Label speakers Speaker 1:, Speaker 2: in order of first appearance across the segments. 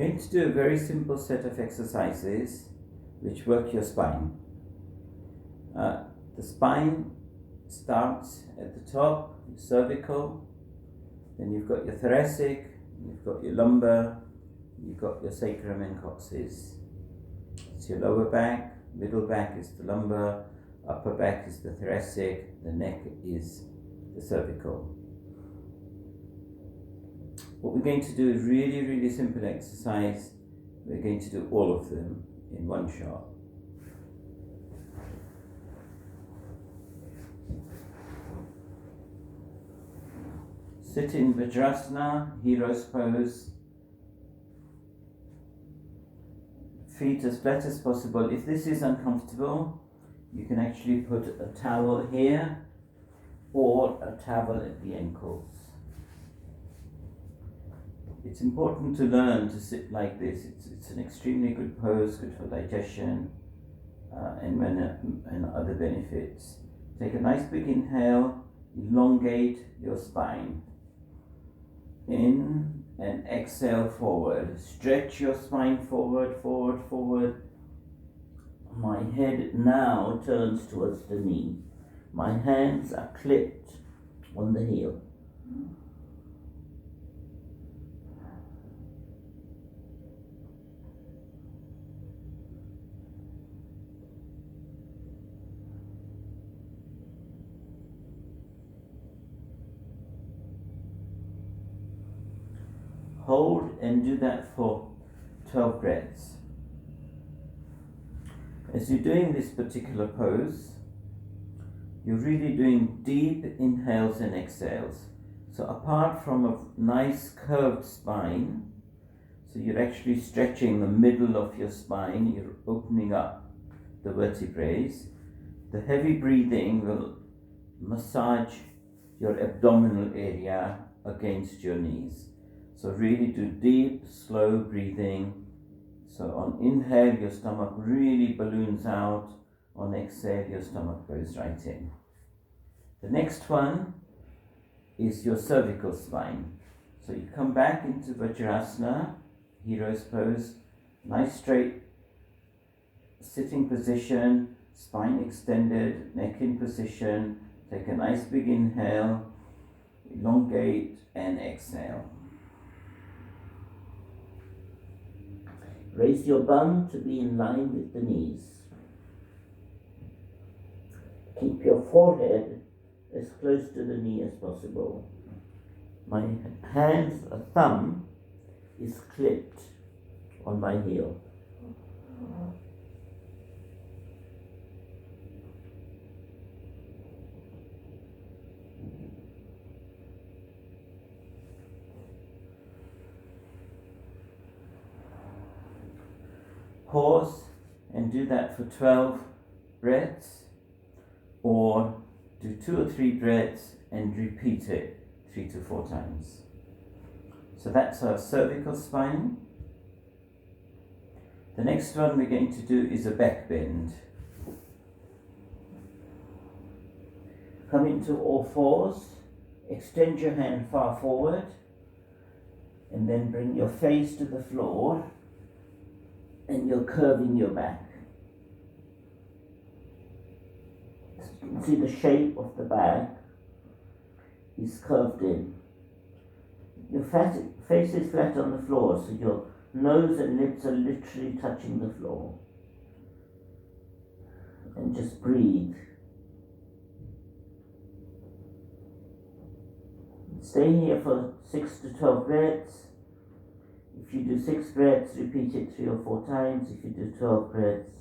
Speaker 1: going to do a very simple set of exercises which work your spine. The spine starts at the top, cervical, then you've got your thoracic, you've got your lumbar, you've got your sacrum and coccyx. It's your lower back, middle back is the lumbar, upper back is the thoracic, the neck is the cervical. What we're going to do is really simple exercise. We're going to do all of them in one shot. Sit in Vajrasana, hero's pose. Feet as flat as possible. If this is uncomfortable, you can actually put a towel here or a towel at the ankles. It's important to learn to sit like this. It's an extremely good pose, good for digestion and other benefits. Take a nice big inhale, elongate your spine. In and exhale forward. Stretch your spine forward. My head now turns towards the knee. My hands are clipped on the heel. Hold and do that for 12 breaths. As you're doing this particular pose, you're really doing deep inhales and exhales. So apart from a nice curved spine, so you're actually stretching the middle of your spine, you're opening up the vertebrae. The heavy breathing will massage your abdominal area against your knees. So really do deep, slow breathing. So on inhale, your stomach really balloons out. On exhale, your stomach goes right in. The next one is your cervical spine. So you come back into Vajrasana, hero's pose, nice straight sitting position, spine extended, neck in position. Take a nice big inhale, elongate and exhale. Raise your bum to be in line with the knees. Keep your forehead as close to the knee as possible. My hand's thumb is clipped on my heel. Pause and do that for 12 breaths, or do 2 or 3 breaths and repeat it 3 to 4 times. So that's our cervical spine. The next one we're going to do is a back bend. Come into all fours, extend your hand far forward, and then bring your face to the floor. And you're curving your back. As you can see, the shape of the back is curved in. Your face is flat on the floor, so your nose and lips are literally touching the floor. And just breathe. Stay here for 6 to 12 breaths. If you do 6 breaths, repeat it 3 or 4 times. If you do 12 breaths,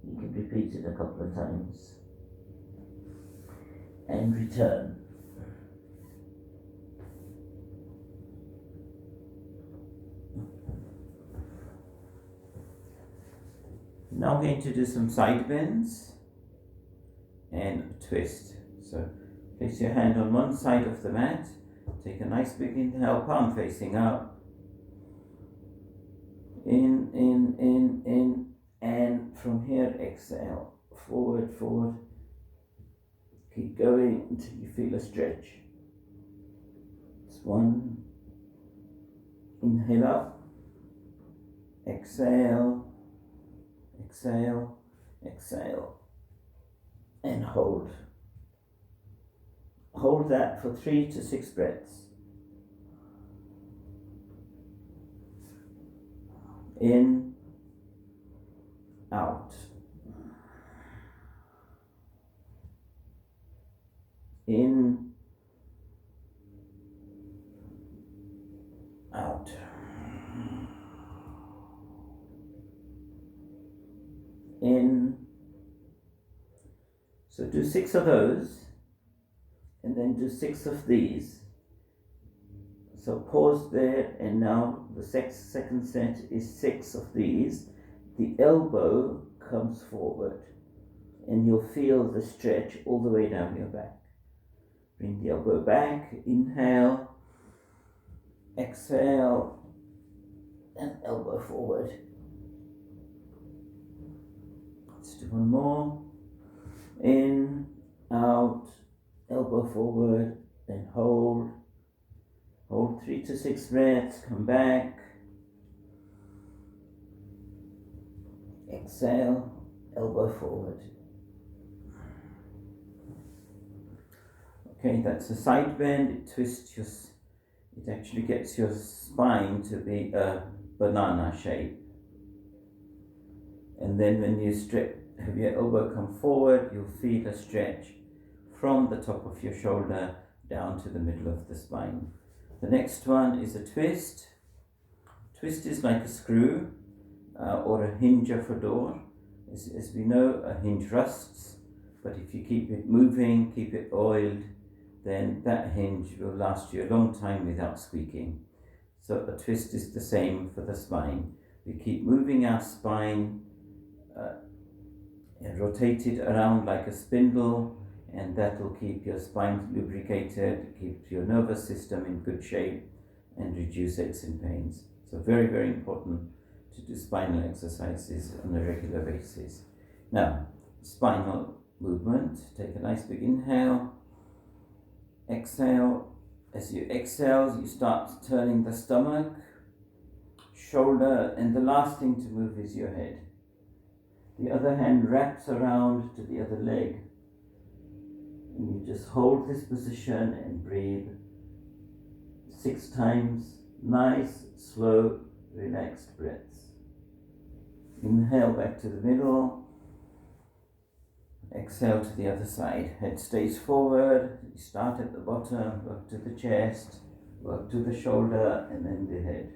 Speaker 1: you can repeat it a couple of times. And return. Now I'm going to do some side bends and a twist. So place your hand on one side of the mat. Take a nice big inhale, palm facing up. In, and from here exhale, forward, keep going until you feel a stretch. It's 1, inhale up, exhale, exhale, exhale, and hold. Hold that for 3 to 6 breaths. In, out. In, out. In. So do 6 of those, and then do 6 of these. So pause there, and now the second set is 6 of these. The elbow comes forward, and you'll feel the stretch all the way down your back. Bring the elbow back, inhale, exhale, and elbow forward. Let's do one more. In, out, elbow forward, then hold. Hold 3 to 6 breaths, come back. Exhale, elbow forward. Okay, that's a side bend. It twists your, it actually gets your spine to be a banana shape. And then when you have your elbow come forward, you'll feel a stretch from the top of your shoulder down to the middle of the spine. The next one is a twist. Twist is like a screw or a hinge of a door. As we know, a hinge rusts, but if you keep it moving, keep it oiled, then that hinge will last you a long time without squeaking. So a twist is the same for the spine. We keep moving our spine and rotate it around like a spindle, and that will keep your spine lubricated, keep your nervous system in good shape, and reduce aches and pains. So very, very important to do spinal exercises on a regular basis. Now, spinal movement. Take a nice big inhale, exhale. As you exhale, you start turning the stomach, shoulder, and the last thing to move is your head. The other hand wraps around to the other leg. And you just hold this position and breathe 6 times, nice, slow, relaxed breaths. Inhale back to the middle. Exhale to the other side. Head stays forward. You start at the bottom, work to the chest, work to the shoulder, and then the head.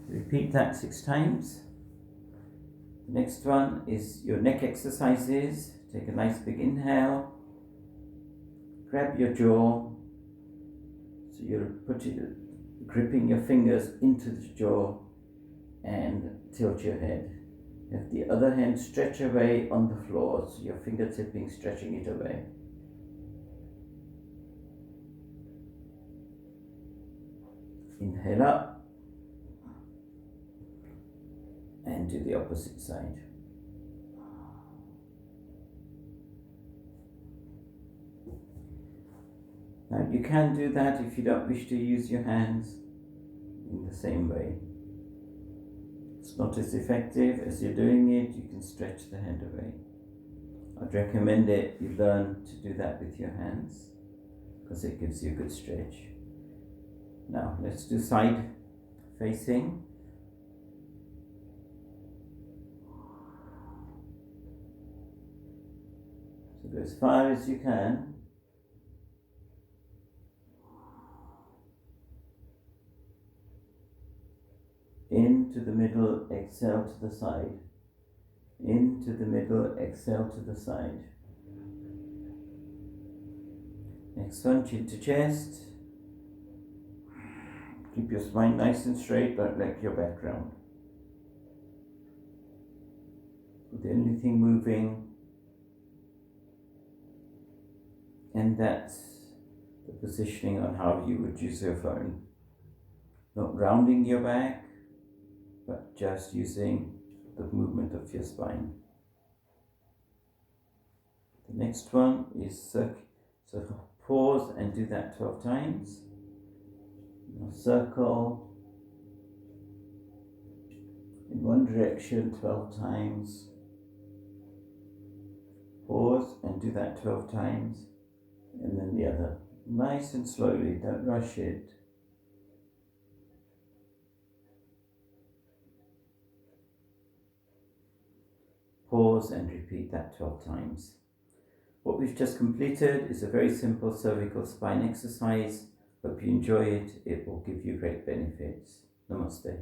Speaker 1: Repeat that 6 times. The next one is your neck exercises. Take a nice big inhale. Grab your jaw. So you're gripping your fingers into the jaw and tilt your head. Have the other hand stretch away on the floor, so your fingertipping stretching it away. Inhale up. And do the opposite side. Now you can do that if you don't wish to use your hands in the same way. It's not as effective as you're doing it. You can stretch the hand away. I'd recommend it you learn to do that with your hands because it gives you a good stretch. Now let's do side facing. So go as far as you can. Into the middle, exhale to the side. Into the middle, exhale to the side. Next one, chin to chest. Keep your spine nice and straight, don't let your back round. The only thing moving, and that's the positioning on how you would use your phone. Not rounding your back, but just using the movement of your spine. The Next one is so pause and do that 12 times. Now circle in one direction 12 times. Pause and do that 12 times, and then the other. Nice and slowly, don't rush it. Pause and repeat that 12 times. What we've just completed is a very simple cervical spine exercise. Hope you enjoy it. It will give you great benefits. Namaste.